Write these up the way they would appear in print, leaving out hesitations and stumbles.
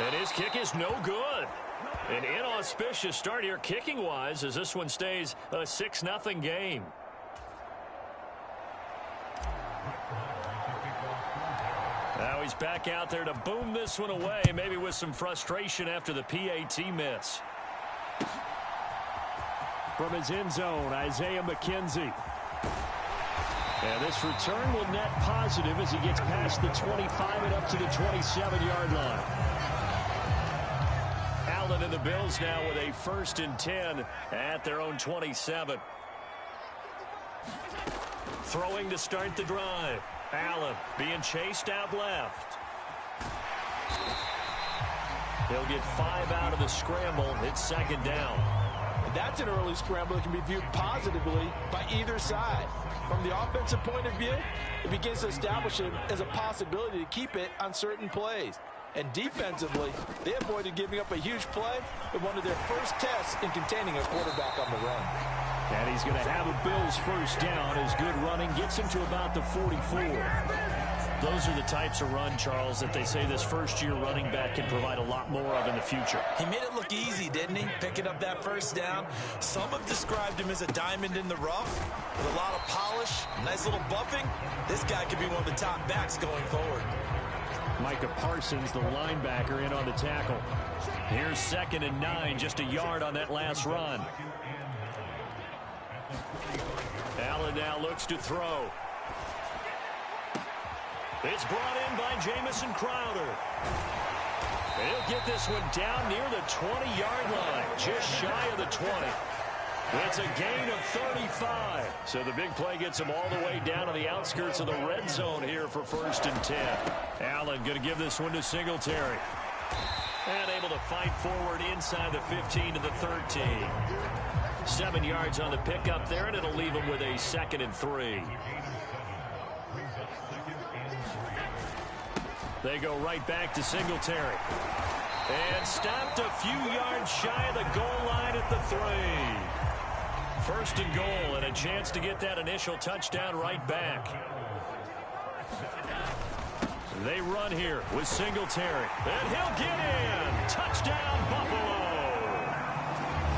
And his kick is no good. An inauspicious start here kicking-wise as this one stays a 6-0 game. Now he's back out there to boom this one away, maybe with some frustration after the PAT miss. From his end zone, Isaiah McKenzie. And this return will net positive as he gets past the 25 and up to the 27-yard line. Allen and the Bills now with a 1st and 10 at their own 27. Throwing to start the drive. Allen being chased out left. He'll get 5 out of the scramble. It's 2nd down. That's an early scramble that can be viewed positively by either side. From the offensive point of view, it begins to establish it as a possibility to keep it on certain plays. And defensively, they avoided giving up a huge play in one of their first tests in containing a quarterback on the run. And he's going to have a Bills 1st down as good running gets him to about the 44. Those are the types of run, Charles, that they say this first-year running back can provide a lot more of in the future. He made it look easy, didn't he? Picking up that 1st down. Some have described him as a diamond in the rough with a lot of polish, nice little buffing. This guy could be one of the top backs going forward. Micah Parsons, the linebacker, in on the tackle. Here's 2nd and 9, just a yard on that last run. Allen now looks to throw. It's brought in by Jamison Crowder. And he'll get this one down near the 20-yard line, just shy of the 20. It's a gain of 35. So the big play gets him all the way down to the outskirts of the red zone here for 1st and 10. Allen going to give this one to Singletary. And able to fight forward inside the 15 to the 13. 7 yards on the pickup there, and it'll leave him with a 2nd and 3. They go right back to Singletary. And stopped a few yards shy of the goal line at the 3. 1st and goal, and a chance to get that initial touchdown right back. They run here with Singletary. And he'll get in. Touchdown, Buffalo.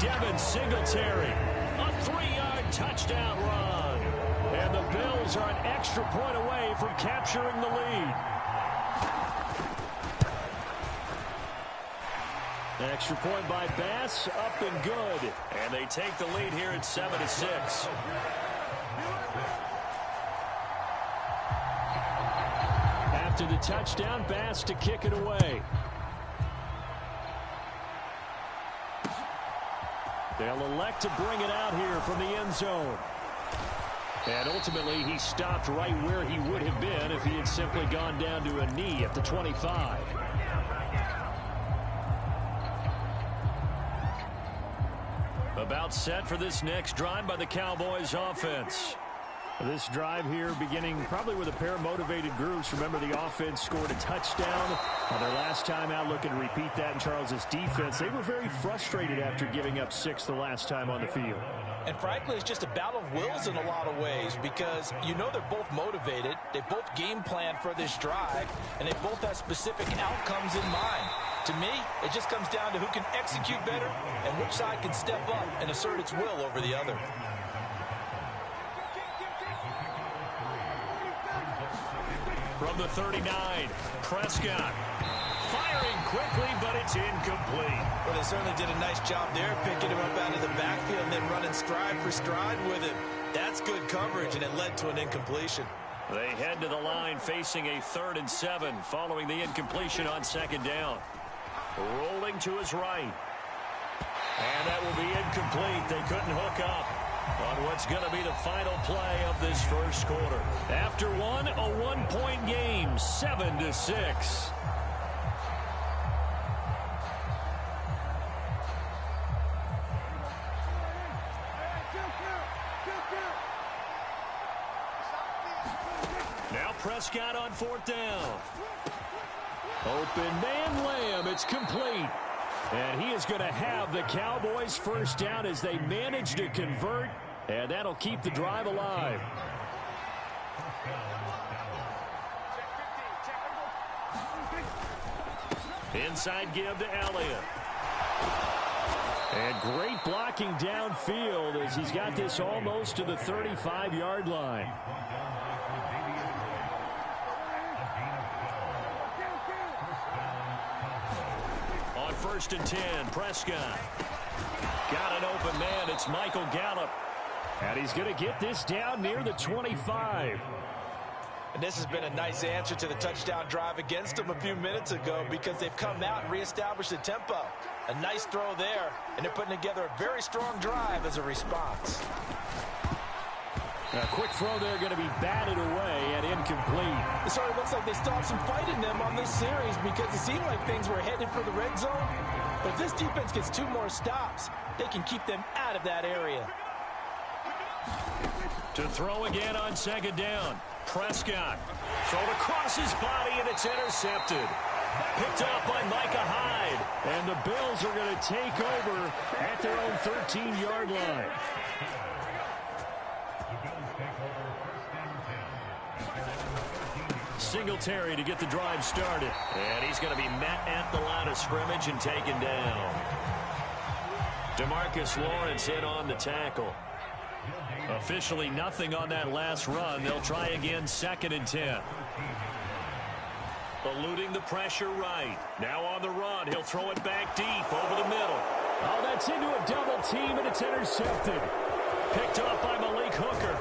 Devin Singletary. A 3-yard touchdown run. And the Bills are an extra point away from capturing the lead. Extra point by Bass, up and good. And they take the lead here at 7-6. After the touchdown, Bass to kick it away. They'll elect to bring it out here from the end zone. And ultimately, he stopped right where he would have been if he had simply gone down to a knee at the 25. About set for this next drive by the Cowboys offense. This drive here beginning probably with a pair of motivated groups. Remember, the offense scored a touchdown on their last time out, looking to repeat that in Charles's defense. They were very frustrated after giving up 6 the last time on the field. And frankly, it's just a battle of wills in a lot of ways because you know they're both motivated. They both game plan for this drive, and they both have specific outcomes in mind. To me, it just comes down to who can execute better and which side can step up and assert its will over the other. From the 39, Prescott. Firing quickly, but it's incomplete. Well, they certainly did a nice job there, picking him up out of the backfield and then running stride for stride with him. That's good coverage, and it led to an incompletion. They head to the line facing a 3rd and 7 following the incompletion on 2nd down. Rolling to his right. And that will be incomplete. They couldn't hook up on what's going to be the final play of this first quarter. After one, a 1-point game, 7-6. Now Prescott on 4th down. Open man Lamb, it's complete. And he is going to have the Cowboys 1st down as they manage to convert, and that'll keep the drive alive. Inside give to Elliott. And great blocking downfield as he's got this almost to the 35-yard line. On 1st and 10, Prescott. Got an open man. It's Michael Gallup. And he's going to get this down near the 25. And this has been a nice answer to the touchdown drive against them a few minutes ago because they've come out and reestablished the tempo. A nice throw there, and they're putting together a very strong drive as a response. A quick throw there going to be batted away and incomplete. It sort of looks like they still have some fight in them on this series because it seemed like things were headed for the red zone. But if this defense gets 2 more stops, they can keep them out of that area. To throw again on 2nd down. Prescott. Thrown across his body, and it's intercepted. Picked up by Micah Hyde. And the Bills are going to take over at their own 13-yard line. Singletary to get the drive started. And he's going to be met at the line of scrimmage and taken down. DeMarcus Lawrence in on the tackle. Officially nothing on that last run. They'll try again 2nd and 10. Eluding the pressure right. Now on the run. He'll throw it back deep over the middle. Oh, that's into a double team, and it's intercepted. Picked up by Malik Hooker.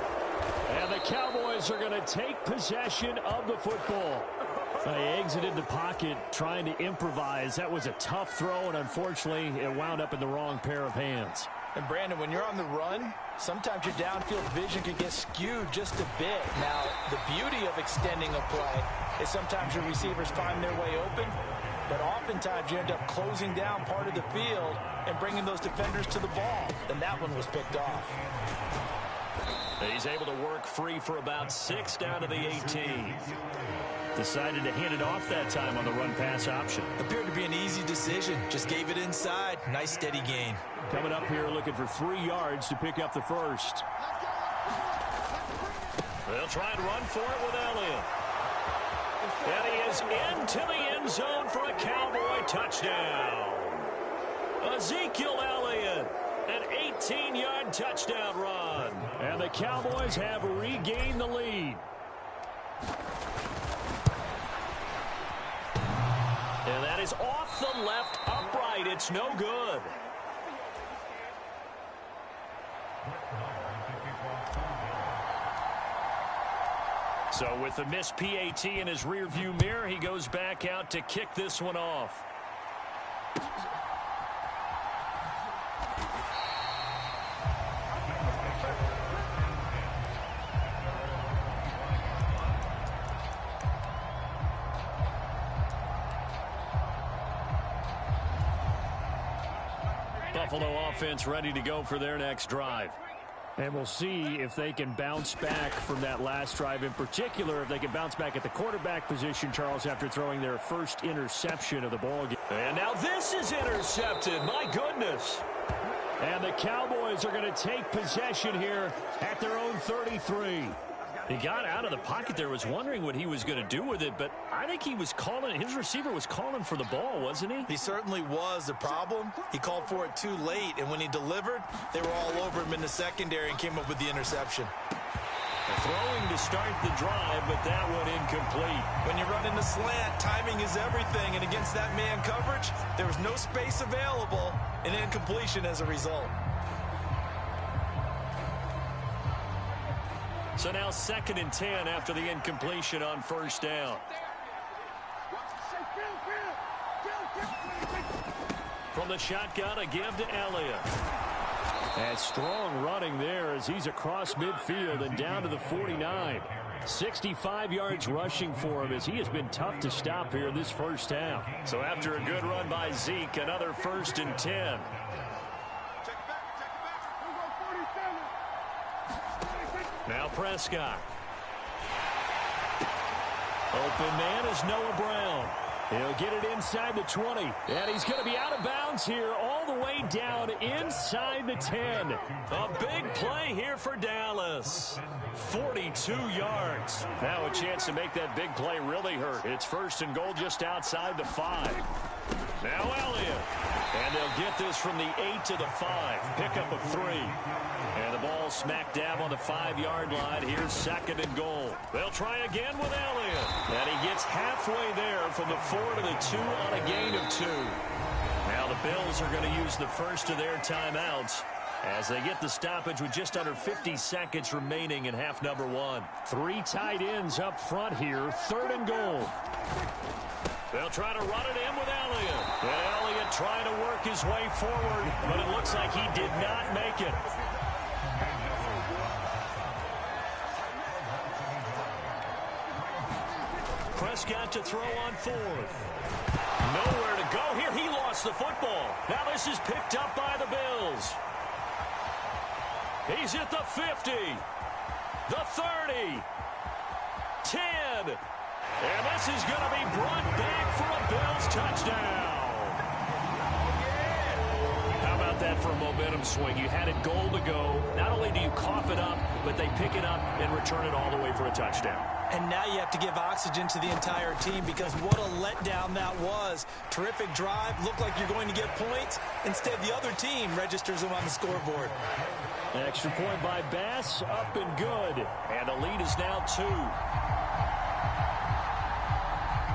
And the Cowboys are going to take possession of the football. They exited the pocket trying to improvise. That was a tough throw, and unfortunately, it wound up in the wrong pair of hands. And Brandon, when you're on the run, sometimes your downfield vision can get skewed just a bit. Now, the beauty of extending a play is sometimes your receivers find their way open, but oftentimes you end up closing down part of the field and bringing those defenders to the ball. And that one was picked off. He's able to work free for about 6 down to the 18. Decided to hand it off that time on the run-pass option. Appeared to be an easy decision. Just gave it inside. Nice steady gain. Coming up here looking for 3 yards to pick up the first. They'll try and run for it with Elliott. And he is into the end zone for a Cowboy touchdown. Ezekiel Elliott, an 18-yard touchdown run. And the Cowboys have regained the lead. And that is off the left upright. It's no good. So with the missed PAT in his rearview mirror, he goes back out to kick this one off. Buffalo offense ready to go for their next drive. And we'll see if they can bounce back from that last drive in particular, if they can bounce back at the quarterback position, Charles, after throwing their first interception of the ball game. And now this is intercepted. My goodness. And the Cowboys are going to take possession here at their own 33. He got out of the pocket there, was wondering what he was going to do with it, but I think he was calling, his receiver was calling for the ball, wasn't he? He certainly was. The problem, he called for it too late, and when he delivered, they were all over him in the secondary and came up with the interception. Throwing to start the drive, but that one incomplete. When you run in the slant, timing is everything, and against that man coverage, there was no space available, and incompletion as a result. So now 2nd and 10 after the incompletion on first down. From the shotgun, a give to Elliott. And strong running there as he's across midfield and down to the 49. 65 yards rushing for him as he has been tough to stop here this first half. So after a good run by Zeke, another 1st and 10. Now Prescott. Open man is Noah Brown. He'll get it inside the 20. And he's going to be out of bounds here all the way down inside the 10. A big play here for Dallas. 42 yards. Now a chance to make that big play really hurt. It's 1st and goal just outside the 5. Now Elliott. And they'll get this from the 8 to the 5. Pickup of 3. And the ball smack dab on the 5-yard line. Here's 2nd and goal. They'll try again with Elliott. And he gets halfway there from the 4 to the 2 on a gain of 2. Now the Bills are going to use the first of their timeouts as they get the stoppage with just under 50 seconds remaining in half number 1. 3 tight ends up front here. 3rd and goal. They'll try to run it in with Elliott. And Elliott trying to work his way forward, but it looks like he did not make it. Prescott to throw on 4th. Nowhere to go here. He lost the football. Now this is picked up by the Bills. He's at the 50, the 30, 10. And this is going to be brought back for a Bills touchdown. How about that for a momentum swing? You had it goal to go. Not only do you cough it up, but they pick it up and return it all the way for a touchdown. And now you have to give oxygen to the entire team because what a letdown that was. Terrific drive. Looked like you're going to get points. Instead, the other team registers them on the scoreboard. An extra point by Bass. Up and good. And the lead is now 2.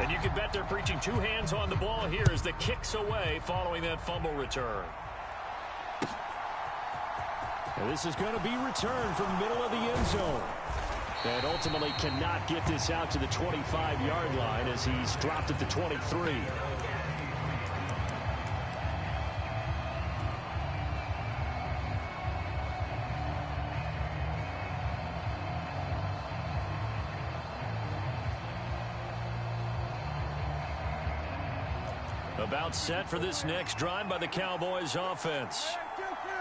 And you can bet they're preaching 2 hands on the ball here as the kick's away following that fumble return. And this is going to be returned from the middle of the end zone. And ultimately cannot get this out to the 25-yard line as he's dropped at the 23. About set for this next drive by the Cowboys offense.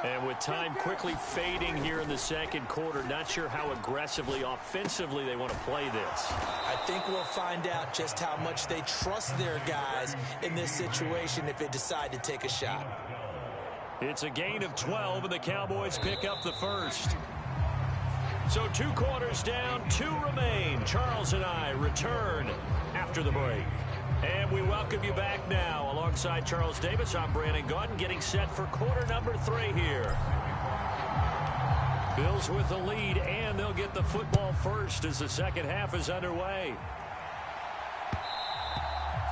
And with time quickly fading here in the second quarter, not sure how aggressively, offensively they want to play this. I think we'll find out just how much they trust their guys in this situation if they decide to take a shot. It's a gain of 12, and the Cowboys pick up the first. So 2 quarters down, 2 remain. Charles and I return after the break. And we welcome you back now. Alongside Charles Davis, I'm Brandon Gaudin, getting set for quarter number 3 here. Bills with the lead, and they'll get the football first as the second half is underway.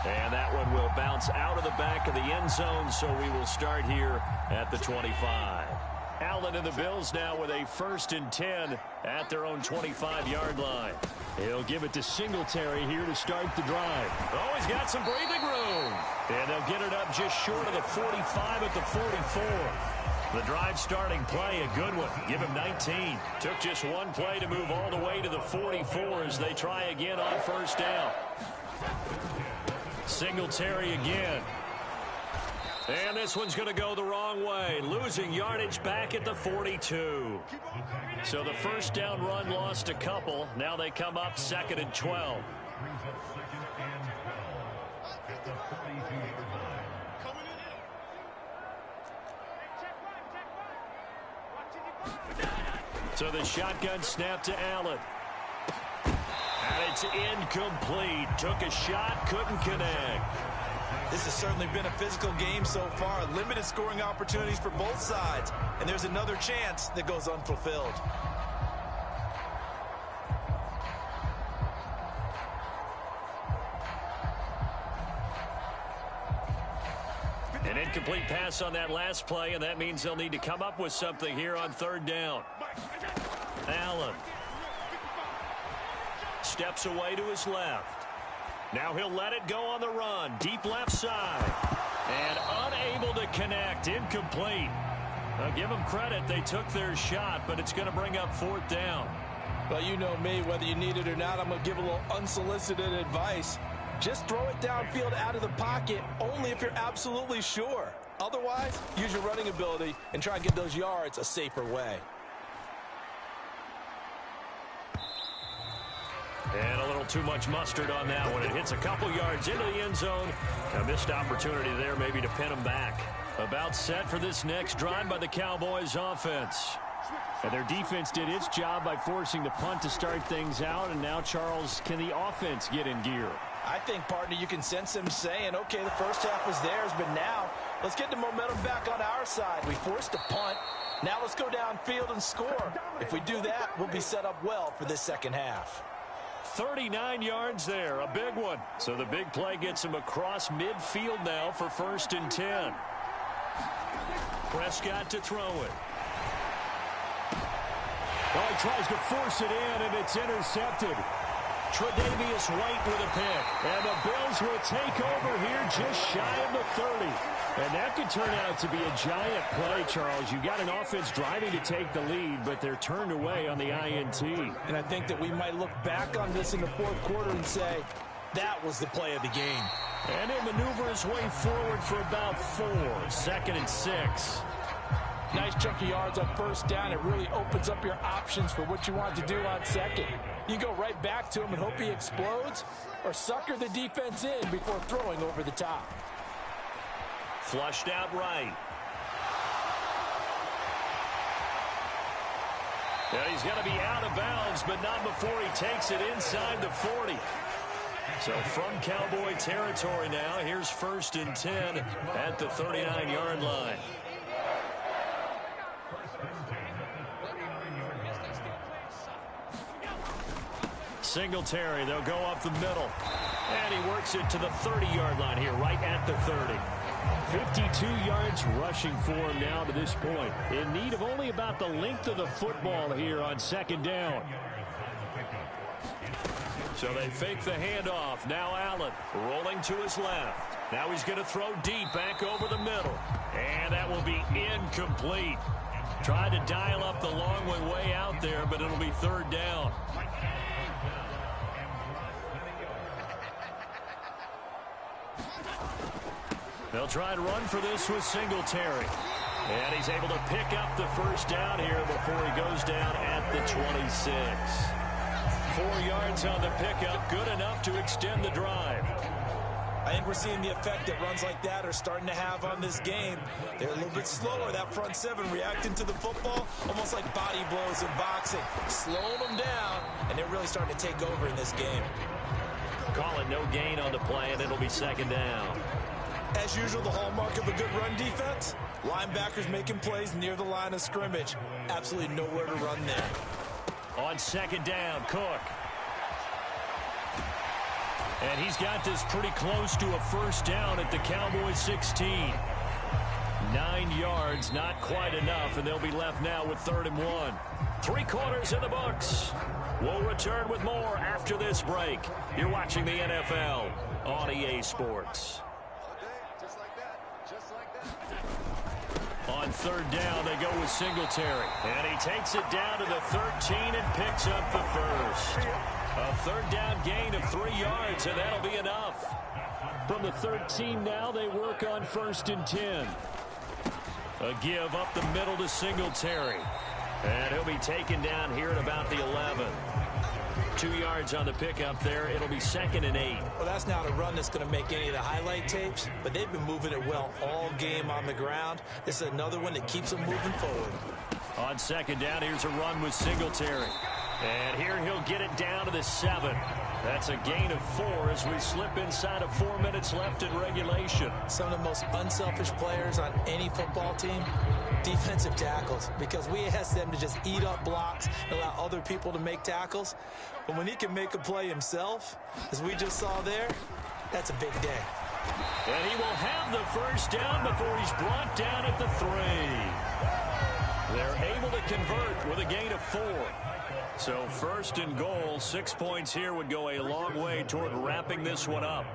And that one will bounce out of the back of the end zone, so we will start here at the 25. Allen and the Bills now with a 1st and 10 at their own 25-yard line. He'll give it to Singletary here to start the drive. Oh, he's got some breathing room. And they'll get it up just short of the 45 at the 44. The drive starting play, a good one. Give him 19. Took just 1 play to move all the way to the 44 as they try again on 1st down. Singletary again. And this one's going to go the wrong way. Losing yardage back at the 42. So the 1st down run lost a couple. Now they come up 2nd and 12. So the shotgun snap to Allen. And it's incomplete. Took a shot, couldn't connect. This has certainly been a physical game so far. Limited scoring opportunities for both sides. And there's another chance that goes unfulfilled. An incomplete pass on that last play, and that means they'll need to come up with something here on 3rd down. Allen steps away to his left. Now he'll let it go on the run. Deep left side. And unable to connect. Incomplete. I'll give them credit. They took their shot, but it's going to bring up 4th down. Well, you know me. Whether you need it or not, I'm going to give a little unsolicited advice. Just throw it downfield out of the pocket only if you're absolutely sure. Otherwise, use your running ability and try and get those yards a safer way. And a little too much mustard on that one. It hits a couple yards into the end zone. A missed opportunity there maybe to pin them back. About set for this next drive by the Cowboys offense. And their defense did its job by forcing the punt to start things out. And now, Charles, can the offense get in gear? I think, partner, you can sense him saying, okay, the first half was theirs, but now let's get the momentum back on our side. We forced a punt. Now let's go downfield and score. If we do that, we'll be set up well for this second half. 39 yards there, a big one. So the big play gets him across midfield now for 1st and 10. Prescott to throw it. Oh, he tries to force it in, and it's intercepted. Tre'Davious White with a pick. And the Bills will take over here just shy of the 30. And that could turn out to be a giant play, Charles. You've got an offense driving to take the lead, but they're turned away on the INT. And I think that we might look back on this in the fourth quarter and say, that was the play of the game. And he'll maneuver his way forward for about 4. 2nd and 6. Nice chunk of yards on first down. It really opens up your options for what you want to do on second. You go right back to him and hope he explodes, or sucker the defense in before throwing over the top. Flushed out right. And he's going to be out of bounds, but not before he takes it inside the 40. So from Cowboy territory now, here's 1st and 10 at the 39-yard line. Singletary, they'll go up the middle. And he works it to the 30-yard line here, right at the 30. 52 yards rushing for him now to this point. In need of only about the length of the football here on 2nd down. So they fake the handoff. Now Allen rolling to his left. Now he's going to throw deep back over the middle. And that will be incomplete. Tried to dial up the long way out there, but it'll be 3rd down. They'll try to run for this with Singletary. And he's able to pick up the 1st down here before he goes down at the 26. 4 yards on the pickup, good enough to extend the drive. I think we're seeing the effect that runs like that are starting to have on this game. They're a little bit slower, that front 7 reacting to the football, almost like body blows in boxing, slowing them down, and they're really starting to take over in this game. Call it no gain on the play, and it'll be 2nd down. As usual, the hallmark of a good run defense, linebackers making plays near the line of scrimmage. Absolutely nowhere to run there. On 2nd down, Cook. And he's got this pretty close to a 1st down at the Cowboys 16. 9 yards, not quite enough, and they'll be left now with 3rd and 1. 3 quarters in the books. We'll return with more after this break. You're watching the NFL on EA Sports. On 3rd down, they go with Singletary. And he takes it down to the 13 and picks up the 1st. A 3rd down gain of 3 yards, and that'll be enough. From the 13 now, they work on 1st and 10. A give up the middle to Singletary. And he'll be taken down here at about the 11. 2 yards on the pickup there. It'll be 2nd and 8. Well, that's not a run that's going to make any of the highlight tapes, but they've been moving it well all game on the ground. This is another one that keeps them moving forward. On 2nd down, here's a run with Singletary. And here he'll get it down to the 7. That's a gain of 4 as we slip inside of 4 minutes left in regulation. Some of the most unselfish players on any football team, defensive tackles, because we ask them to just eat up blocks and allow other people to make tackles. But when he can make a play himself, as we just saw there, that's a big day. And he will have the 1st down before he's brought down at the 3. They're able to convert with a gain of 4. So 1st and goal, 6 points here would go a long way toward wrapping this one up.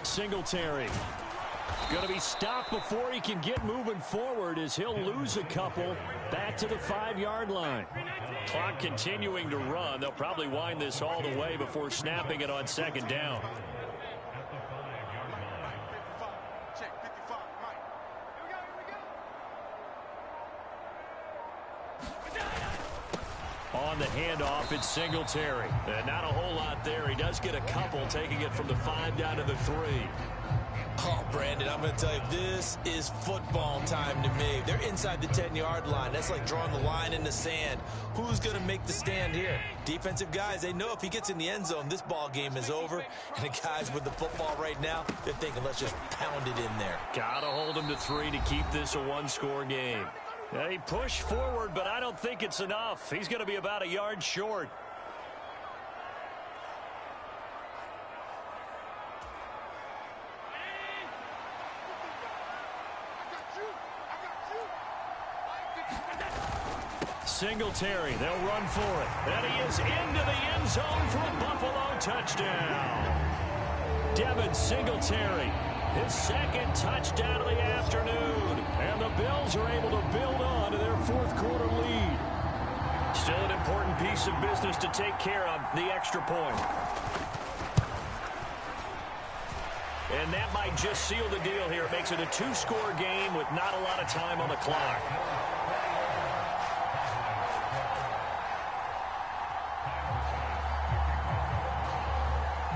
Singletary going to be stopped before he can get moving forward as he'll lose a couple back to the 5-yard line. Clock continuing to run. They'll probably wind this all the way before snapping it on 2nd down. On the handoff, it's Singletary. And not a whole lot there. He does get a couple, taking it from the 5 down to the 3. Oh, Brandon, I'm going to tell you, this is football time to me. They're inside the 10-yard line. That's like drawing the line in the sand. Who's going to make the stand here? Defensive guys, they know if he gets in the end zone, this ball game is over. And the guys with the football right now, they're thinking, let's just pound it in there. Got to hold him to 3 to keep this a one-score game. He pushed forward, but I don't think it's enough. He's going to be about a yard short. Singletary, they'll run for it. And he is into the end zone for a Buffalo touchdown. Devin Singletary, his second touchdown of the afternoon. And the Bills are able to build on to their fourth-quarter lead. Still an important piece of business to take care of, the extra point. And that might just seal the deal here. It makes it a two-score game with not a lot of time on the clock.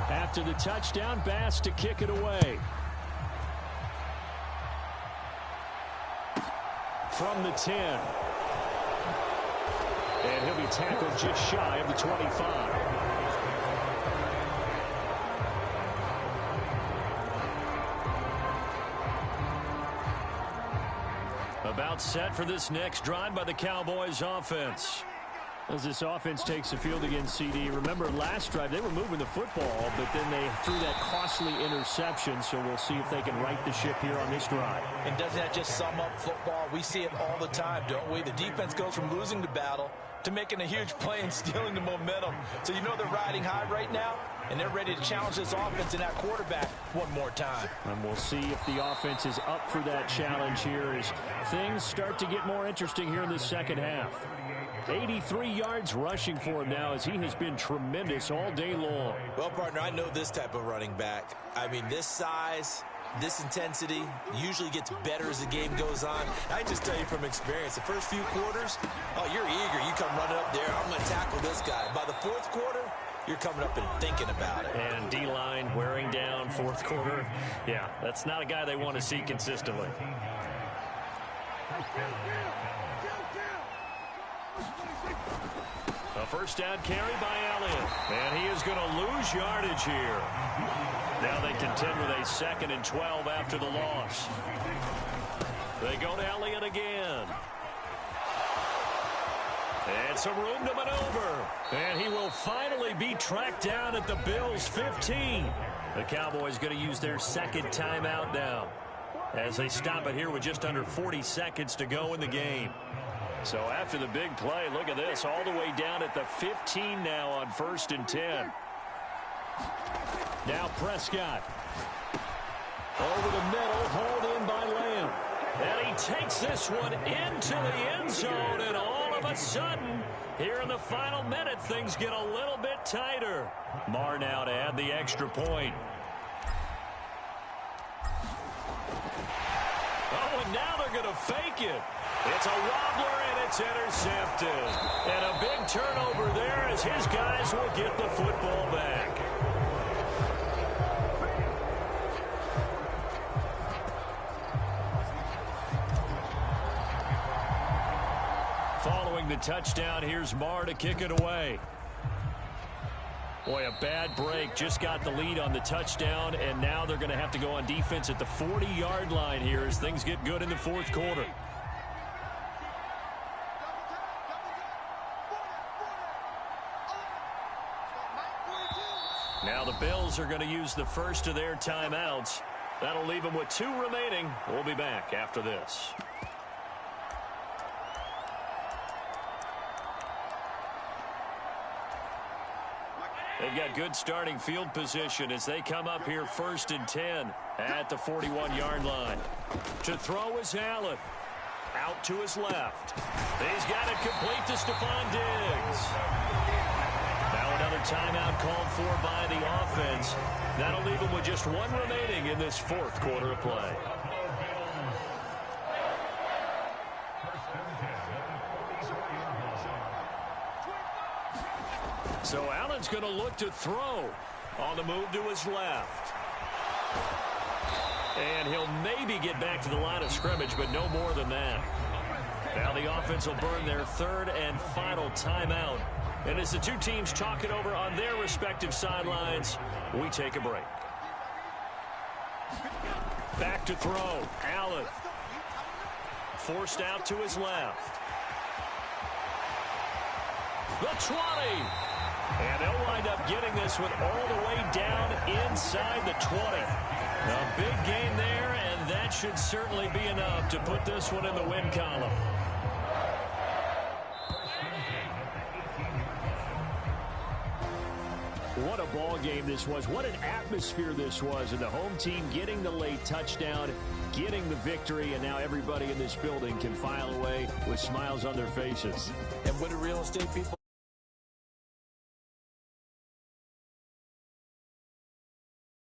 After the touchdown, Bass to kick it away. From the 10. And he'll be tackled just shy of the 25. About set for this next drive by the Cowboys offense. As this offense takes the field against CD, remember last drive they were moving the football, but then they threw that costly interception, so we'll see if they can right the ship here on this drive. And doesn't that just sum up football? We see it all the time, don't we? The defense goes from losing the battle to making a huge play and stealing the momentum. So you know they're riding high right now, and they're ready to challenge this offense and that quarterback one more time. And we'll see if the offense is up for that challenge here as things start to get more interesting here in the second half. 83 yards rushing for him now as he has been tremendous all day long. Well, partner, I know this type of running back. I mean, this size, this intensity usually gets better as the game goes on. I just tell you from experience, the first few quarters, oh, you're eager. You come running up there, I'm going to tackle this guy. By the fourth quarter, you're coming up and thinking about it. And D-line wearing down fourth quarter. Yeah, that's not a guy they want to see consistently. A first down carry by Elliott. And he is going to lose yardage here. Now they contend with a 2nd and 12 after the loss. They go to Elliott again. And some room to maneuver. And he will finally be tracked down at the Bills' 15. The Cowboys going to use their second timeout now as they stop it here with just under 40 seconds to go in the game. So after the big play, look at this, all the way down at the 15 now on 1st and 10. Now Prescott. Over the middle, hauled in by Lamb. And he takes this one into the end zone, and all of a sudden, here in the final minute, things get a little bit tighter. Marr now to add the extra point. Oh, and now they're going to fake it. It's a wobbler, and it's intercepted. And a big turnover there as his guys will get the football back. Following the touchdown, here's Marr to kick it away. Boy, a bad break. Just got the lead on the touchdown, and now they're going to have to go on defense at the 40-yard line here as things get good in the fourth quarter. Now the Bills are going to use the first of their timeouts. That'll leave them with 2 remaining. We'll be back after this. They've got good starting field position as they come up here 1st and 10 at the 41-yard line. To throw is Allen. Out to his left. He's got it complete to Stephon Diggs. Now another timeout called for by the offense. That'll leave them with just 1 remaining in this fourth quarter of play. So Allen's going to look to throw on the move to his left. And he'll maybe get back to the line of scrimmage, but no more than that. Now the offense will burn their third and final timeout. And as the two teams talk it over on their respective sidelines, we take a break. Back to throw. Allen. Forced out to his left. The 20. And they'll wind up getting this one all the way down inside the 20. A big gain there, and that should certainly be enough to put this one in the win column. What a ball game this was. What an atmosphere this was. And the home team getting the late touchdown, getting the victory, and now everybody in this building can file away with smiles on their faces. And what do real estate people